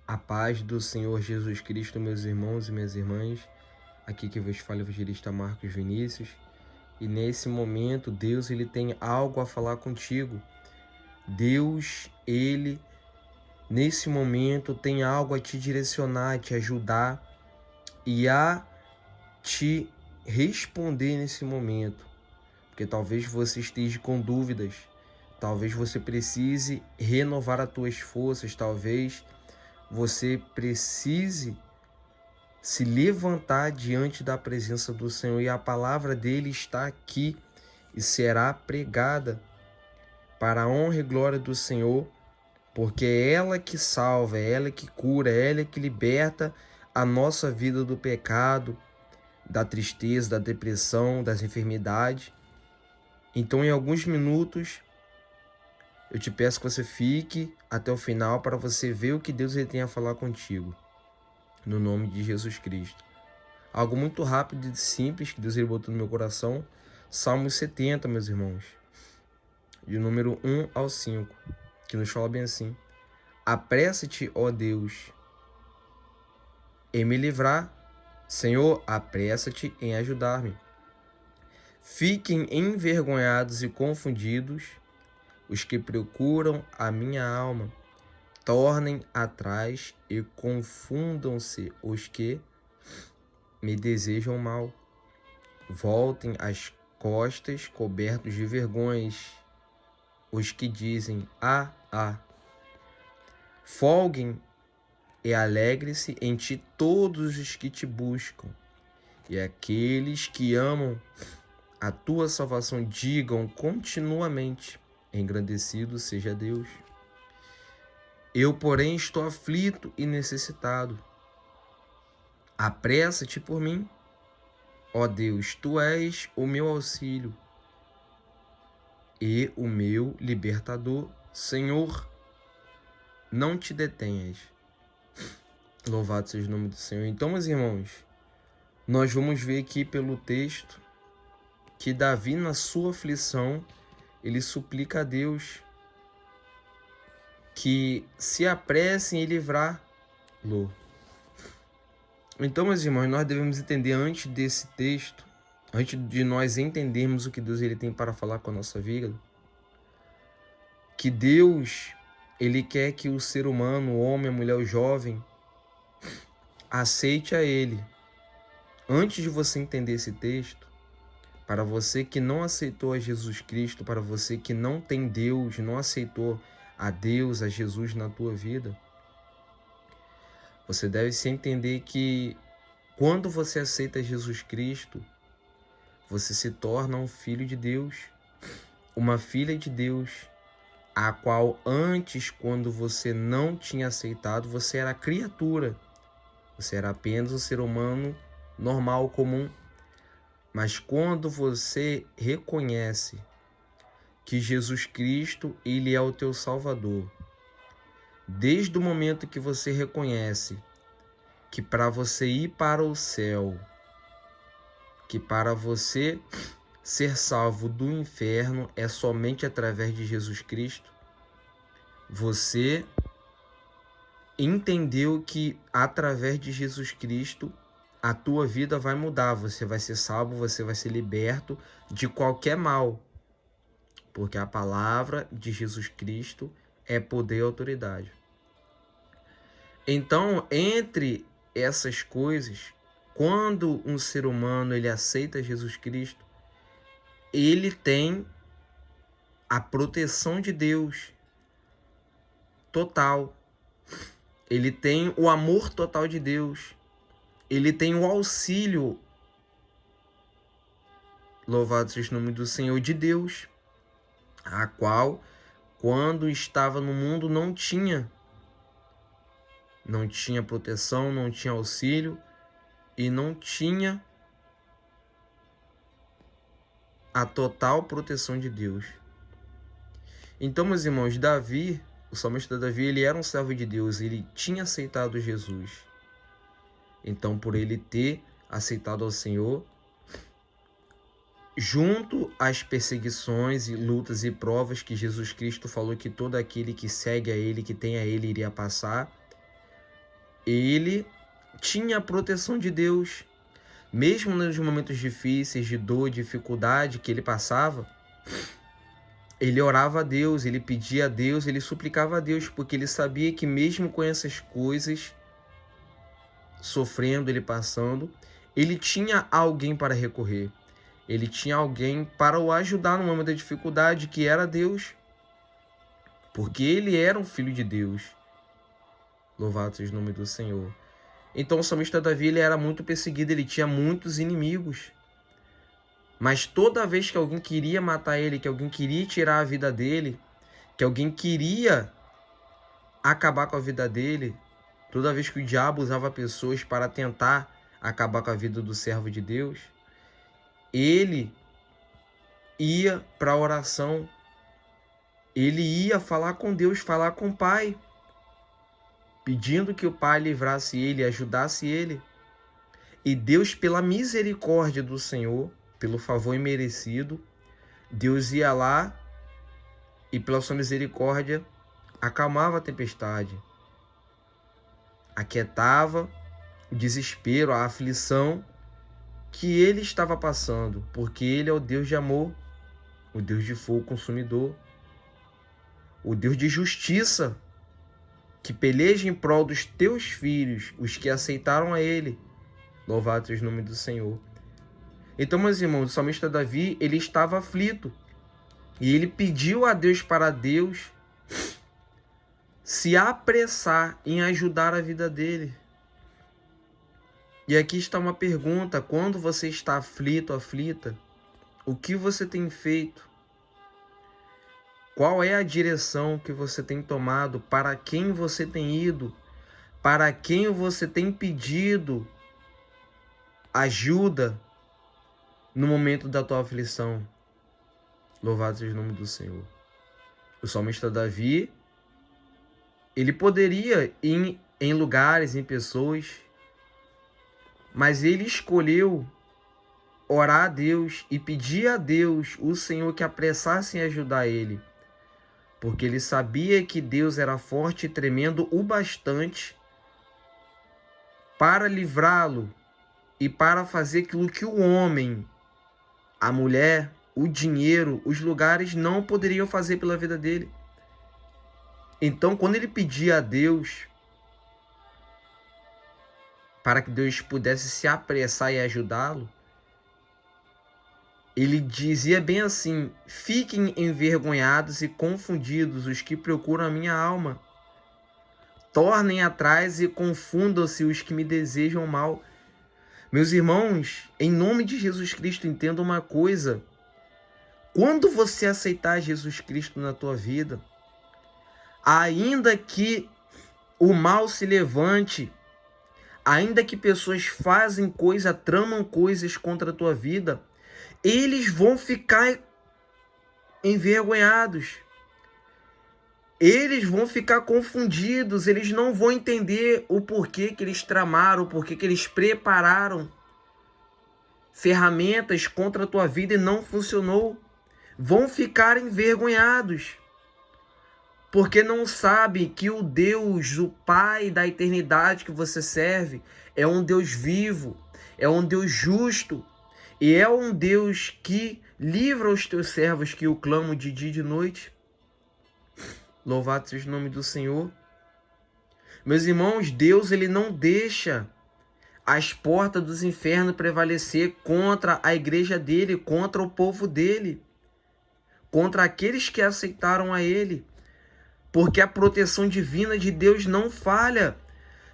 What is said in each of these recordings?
A paz do Senhor Jesus Cristo, meus irmãos e minhas irmãs. Aqui que vos fala o evangelista Marcos Vinícius. E nesse momento, Deus ele tem algo a falar contigo. Deus, ele, nesse momento, tem algo a te direcionar, a te ajudar e a te responder nesse momento. Porque talvez você esteja com dúvidas, talvez você precise renovar as tuas forças, talvez você precise se levantar diante da presença do Senhor, e a palavra dele está aqui e será pregada para a honra e glória do Senhor, porque é ela que salva, é ela que cura, é ela que liberta a nossa vida do pecado, da tristeza, da depressão, das enfermidades. Então, em alguns minutos, eu te peço que você fique até o final para você ver o que Deus ele tem a falar contigo. No nome de Jesus Cristo. Algo muito rápido e simples que Deus ele botou no meu coração. Salmos 70, meus irmãos. De número 1 ao 5. Que nos fala bem assim. Apressa-te, ó Deus, em me livrar. Senhor, apressa-te em ajudar-me. Fiquem envergonhados e confundidos os que procuram a minha alma. Tornem atrás e confundam-se os que me desejam mal. Voltem as costas cobertos de vergonhas os que dizem Folguem e alegre-se em ti todos os que te buscam, e aqueles que amam a tua salvação digam continuamente: engrandecido seja Deus. Eu, porém, estou aflito e necessitado. Apressa-te por mim. Ó Deus, tu és o meu auxílio e o meu libertador. Senhor, não te detenhas. Louvado seja o nome do Senhor. Então, meus irmãos, nós vamos ver aqui pelo texto que Davi, na sua aflição, ele suplica a Deus que se apresse em livrá-lo. Então, meus irmãos, nós devemos entender antes desse texto, antes de nós entendermos o que Deus ele tem para falar com a nossa vida, que Deus ele quer que o ser humano, o homem, a mulher, o jovem, aceite a Ele. Antes de você entender esse texto, para você que não aceitou a Jesus Cristo, para você que não tem Deus, não aceitou a Deus, a Jesus na tua vida, você deve se entender que quando você aceita Jesus Cristo, você se torna um filho de Deus, uma filha de Deus, a qual antes, quando você não tinha aceitado, você era criatura. Você era apenas um ser humano normal, comum. Mas quando você reconhece que Jesus Cristo, ele é o teu Salvador, desde o momento que você reconhece que para você ir para o céu, que para você ser salvo do inferno é somente através de Jesus Cristo, você entendeu que através de Jesus Cristo a tua vida vai mudar, você vai ser salvo, você vai ser liberto de qualquer mal, porque a palavra de Jesus Cristo é poder e autoridade. Então, entre essas coisas, quando um ser humano ele aceita Jesus Cristo, ele tem a proteção de Deus total. Ele tem o amor total de Deus. Ele tem o auxílio, louvado seja o nome do Senhor, de Deus, a qual, quando estava no mundo, não tinha proteção, não tinha auxílio e não tinha a total proteção de Deus. Então, meus irmãos, Davi, o salmista Davi, ele era um servo de Deus, ele tinha aceitado Jesus. Então, por ele ter aceitado ao Senhor, junto às perseguições e lutas e provas que Jesus Cristo falou que todo aquele que segue a Ele, que tem a Ele, iria passar, ele tinha a proteção de Deus. Mesmo nos momentos difíceis, de dor, dificuldade que ele passava, ele orava a Deus, ele pedia a Deus, ele suplicava a Deus, porque ele sabia que mesmo com essas coisas, sofrendo, ele passando, ele tinha alguém para recorrer. Ele tinha alguém para o ajudar no momento da dificuldade, que era Deus. Porque ele era um filho de Deus. Louvado seja o nome do Senhor. Então o salmista Davi, ele era muito perseguido, ele tinha muitos inimigos. Mas toda vez que alguém queria matar ele, que alguém queria tirar a vida dele, que alguém queria acabar com a vida dele, toda vez que o diabo usava pessoas para tentar acabar com a vida do servo de Deus, ele ia para a oração, ele ia falar com Deus, falar com o Pai, pedindo que o Pai livrasse ele, ajudasse ele. E Deus, pela misericórdia do Senhor, pelo favor imerecido, Deus ia lá e pela sua misericórdia acalmava a tempestade, aquietava o desespero, a aflição que ele estava passando, porque ele é o Deus de amor, o Deus de fogo consumidor, o Deus de justiça, que peleja em prol dos teus filhos, os que aceitaram a ele. Louvado seja o nome do Senhor. Então, meus irmãos, o salmista Davi, ele estava aflito. E ele pediu a Deus para Deus se apressar em ajudar a vida dele. E aqui está uma pergunta: quando você está aflito, aflita, o que você tem feito? Qual é a direção que você tem tomado? Para quem você tem ido? Para quem você tem pedido ajuda no momento da tua aflição? Louvado seja o nome do Senhor. O salmista Davi, ele poderia ir em lugares, em pessoas, mas ele escolheu orar a Deus e pedir a Deus, o Senhor, que apressasse em ajudar ele. Porque ele sabia que Deus era forte e tremendo o bastante para livrá-lo e para fazer aquilo que o homem, a mulher, o dinheiro, os lugares não poderiam fazer pela vida dele. Então, quando ele pedia a Deus para que Deus pudesse se apressar e ajudá-lo, ele dizia bem assim: fiquem envergonhados e confundidos os que procuram a minha alma. Tornem atrás e confundam-se os que me desejam mal. Meus irmãos, em nome de Jesus Cristo, entenda uma coisa. Quando você aceitar Jesus Cristo na tua vida, ainda que o mal se levante, ainda que pessoas fazem coisa, tramam coisas contra a tua vida, eles vão ficar envergonhados. Eles vão ficar confundidos, eles não vão entender o porquê que eles tramaram, o porquê que eles prepararam ferramentas contra a tua vida e não funcionou. Vão ficar envergonhados, porque não sabem que o Deus, o Pai da eternidade que você serve, é um Deus vivo, é um Deus justo, e é um Deus que livra os teus servos que o clamam de dia e de noite. Louvado seja o nome do Senhor. Meus irmãos, Deus, ele não deixa as portas dos infernos prevalecer contra a igreja dele, contra o povo dele, contra aqueles que aceitaram a ele, porque a proteção divina de Deus não falha.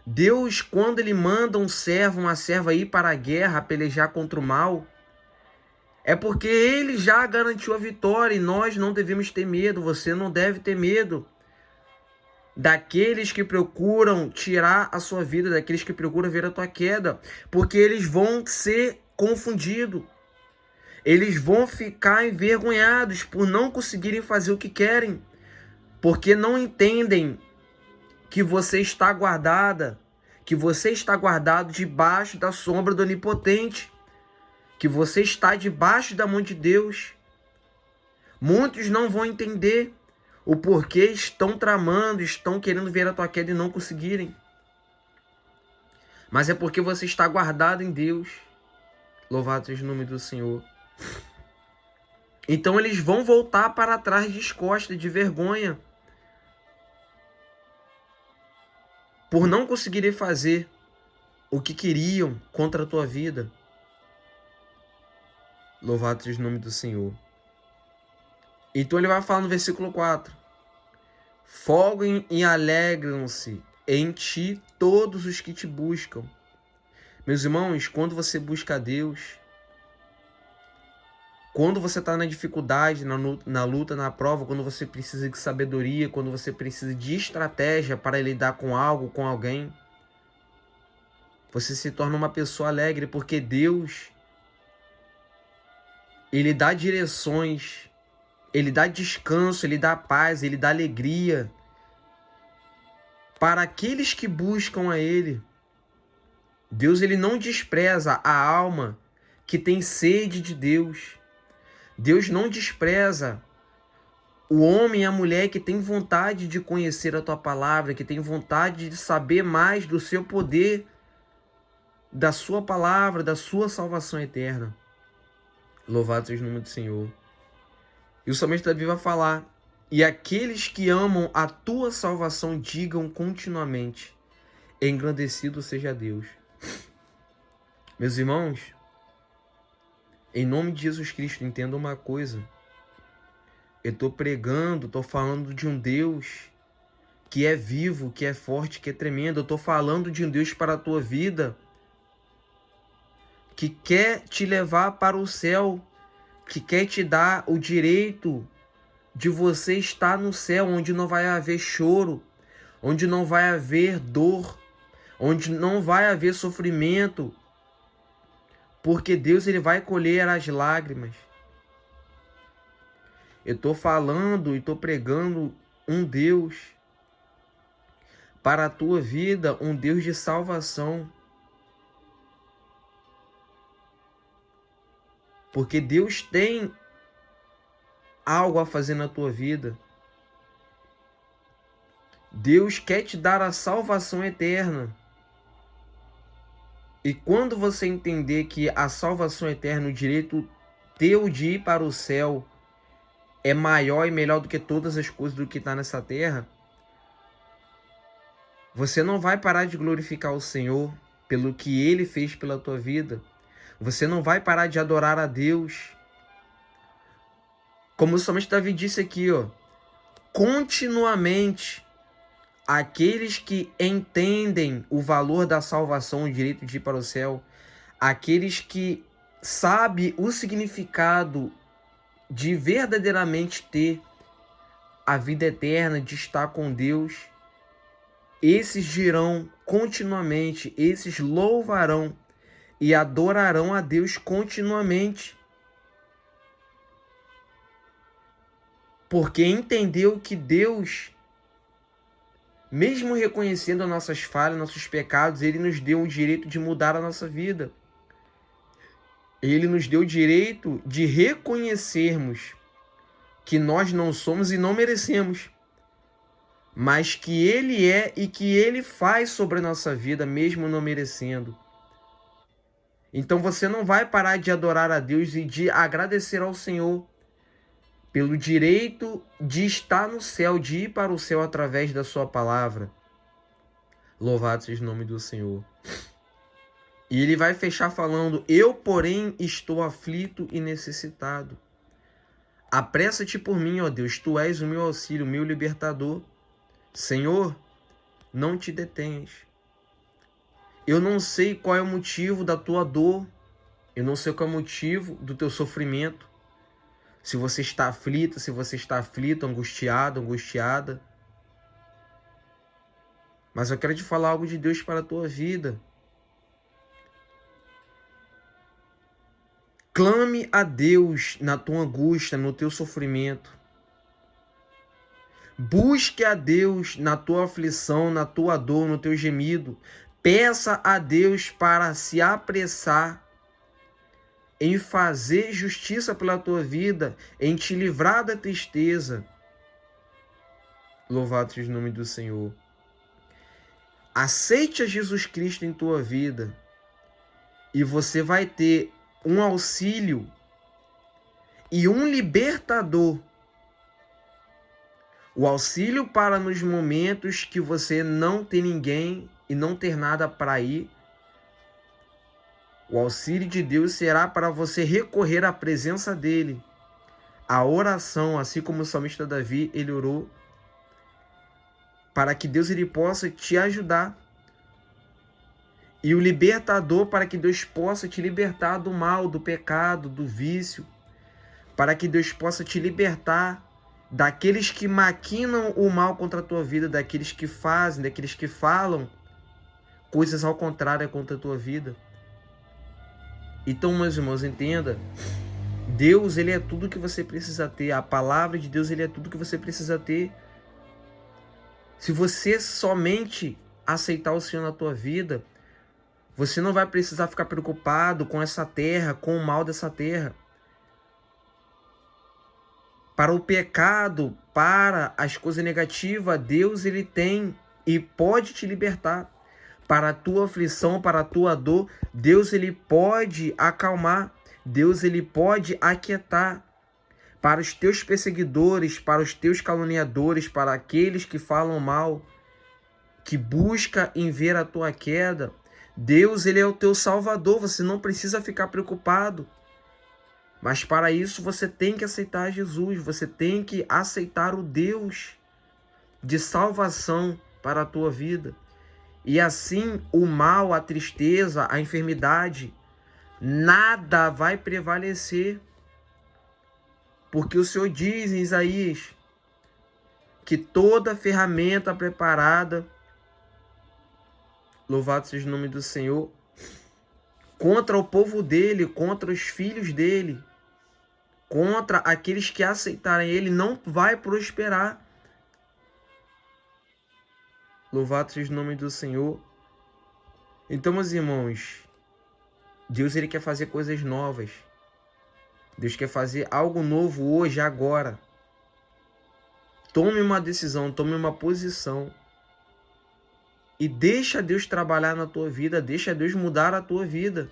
Deus, quando ele manda um servo, uma serva ir para a guerra, pelejar contra o mal, é porque ele já garantiu a vitória e nós não devemos ter medo. Você não deve ter medo daqueles que procuram tirar a sua vida, daqueles que procuram ver a tua queda, porque eles vão ser confundidos. Eles vão ficar envergonhados por não conseguirem fazer o que querem, porque não entendem que você está guardada, que você está guardado debaixo da sombra do Onipotente, que você está debaixo da mão de Deus. Muitos não vão entender o porquê estão tramando, estão querendo ver a tua queda e não conseguirem. mas é porque você está guardado em Deus. Louvado seja o nome do Senhor. Então eles vão voltar para trás descosta, de vergonha, por não conseguirem fazer o que queriam contra a tua vida. Louvado seja o nome do Senhor. Então ele vai falar no versículo 4. Folguem e alegram-se em ti todos os que te buscam. Meus irmãos, quando você busca a Deus, quando você está na dificuldade, na luta, na prova, quando você precisa de sabedoria, quando você precisa de estratégia para lidar com algo, com alguém, você se torna uma pessoa alegre, porque Deus, Ele dá direções, Ele dá descanso, Ele dá paz, Ele dá alegria para aqueles que buscam a Ele. Deus, Ele não despreza a alma que tem sede de Deus. Deus não despreza o homem e a mulher que tem vontade de conhecer a tua palavra, que tem vontade de saber mais do seu poder, da sua palavra, da sua salvação eterna. Louvado seja o nome do Senhor. E o salmista Davi vai falar: e aqueles que amam a tua salvação digam continuamente: engrandecido seja Deus. Meus irmãos, em nome de Jesus Cristo, entenda uma coisa. Eu estou pregando, estou falando de um Deus que é vivo, que é forte, que é tremendo. Eu estou falando de um Deus para a tua vida, que quer te levar para o céu, que quer te dar o direito de você estar no céu, onde não vai haver choro, onde não vai haver dor, onde não vai haver sofrimento, porque Deus, Ele vai colher as lágrimas. Eu estou falando e estou pregando um Deus para a tua vida, um Deus de salvação. Porque Deus tem algo a fazer na tua vida. Deus quer te dar a salvação eterna. E quando você entender que a salvação eterna, o direito teu de ir para o céu, é maior e melhor do que todas as coisas do que está nessa terra, você não vai parar de glorificar o Senhor pelo que Ele fez pela tua vida. Você não vai parar de adorar a Deus. Como o salmista Davi disse aqui, continuamente, aqueles que entendem o valor da salvação, o direito de ir para o céu, aqueles que sabem o significado de verdadeiramente ter a vida eterna, de estar com Deus, esses dirão continuamente, esses louvarão e adorarão a Deus continuamente. Porque entendeu que Deus, mesmo reconhecendo as nossas falhas, nossos pecados, Ele nos deu o direito de mudar a nossa vida. Ele nos deu o direito de reconhecermos que nós não somos e não merecemos, mas que Ele é e que Ele faz sobre a nossa vida, mesmo não merecendo. Então você não vai parar de adorar a Deus e de agradecer ao Senhor pelo direito de estar no céu, de ir para o céu através da sua palavra. Louvado seja o nome do Senhor. E ele vai fechar falando: eu, porém, estou aflito e necessitado. Apressa-te por mim, ó Deus, tu és o meu auxílio, o meu libertador. Senhor, não te detenhas. Eu não sei qual é o motivo da tua dor. Eu não sei qual é o motivo do teu sofrimento. Se você está aflita, se você está aflito, angustiado, angustiada. Mas eu quero te falar algo de Deus para a tua vida. Clame a Deus na tua angústia, no teu sofrimento. Busque a Deus na tua aflição, na tua dor, no teu gemido. Peça a Deus para se apressar em fazer justiça pela tua vida, em te livrar da tristeza. Louvado seja o nome do Senhor. Aceite a Jesus Cristo em tua vida e você vai ter um auxílio e um libertador. O auxílio para nos momentos que você não tem ninguém e não ter nada para ir. O auxílio de Deus será para você recorrer à presença dele. A oração, assim como o salmista Davi, ele orou, para que Deus ele possa te ajudar. E o libertador, para que Deus possa te libertar do mal, do pecado, do vício. Para que Deus possa te libertar daqueles que maquinam o mal contra a tua vida, daqueles que fazem, daqueles que falam coisas ao contrário contra a tua vida. Então, meus irmãos, entenda, Deus, ele é tudo que você precisa ter. A palavra de Deus, ele é tudo que você precisa ter. Se você somente aceitar o Senhor na tua vida, você não vai precisar ficar preocupado com essa terra, com o mal dessa terra. Para o pecado, para as coisas negativas, Deus ele tem e pode te libertar. Para a tua aflição, para a tua dor, Deus ele pode acalmar. Deus ele pode aquietar. Para os teus perseguidores, para os teus caluniadores, para aqueles que falam mal, que busca em ver a tua queda, Deus ele é o teu salvador, você não precisa ficar preocupado. Mas para isso você tem que aceitar Jesus, você tem que aceitar o Deus de salvação para a tua vida. E assim o mal, a tristeza, a enfermidade, nada vai prevalecer. Porque o Senhor diz em Isaías que toda ferramenta preparada, louvado seja o nome do Senhor, contra o povo dele, contra os filhos dele, contra aqueles que aceitarem ele, não vai prosperar. Louvado seja o nome do Senhor. Então, meus irmãos, Deus ele quer fazer coisas novas. Deus quer fazer algo novo hoje, agora. Tome uma decisão, tome uma posição. E deixa Deus trabalhar na tua vida, deixa Deus mudar a tua vida.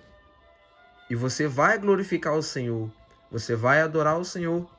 E você vai glorificar o Senhor. Você vai adorar o Senhor.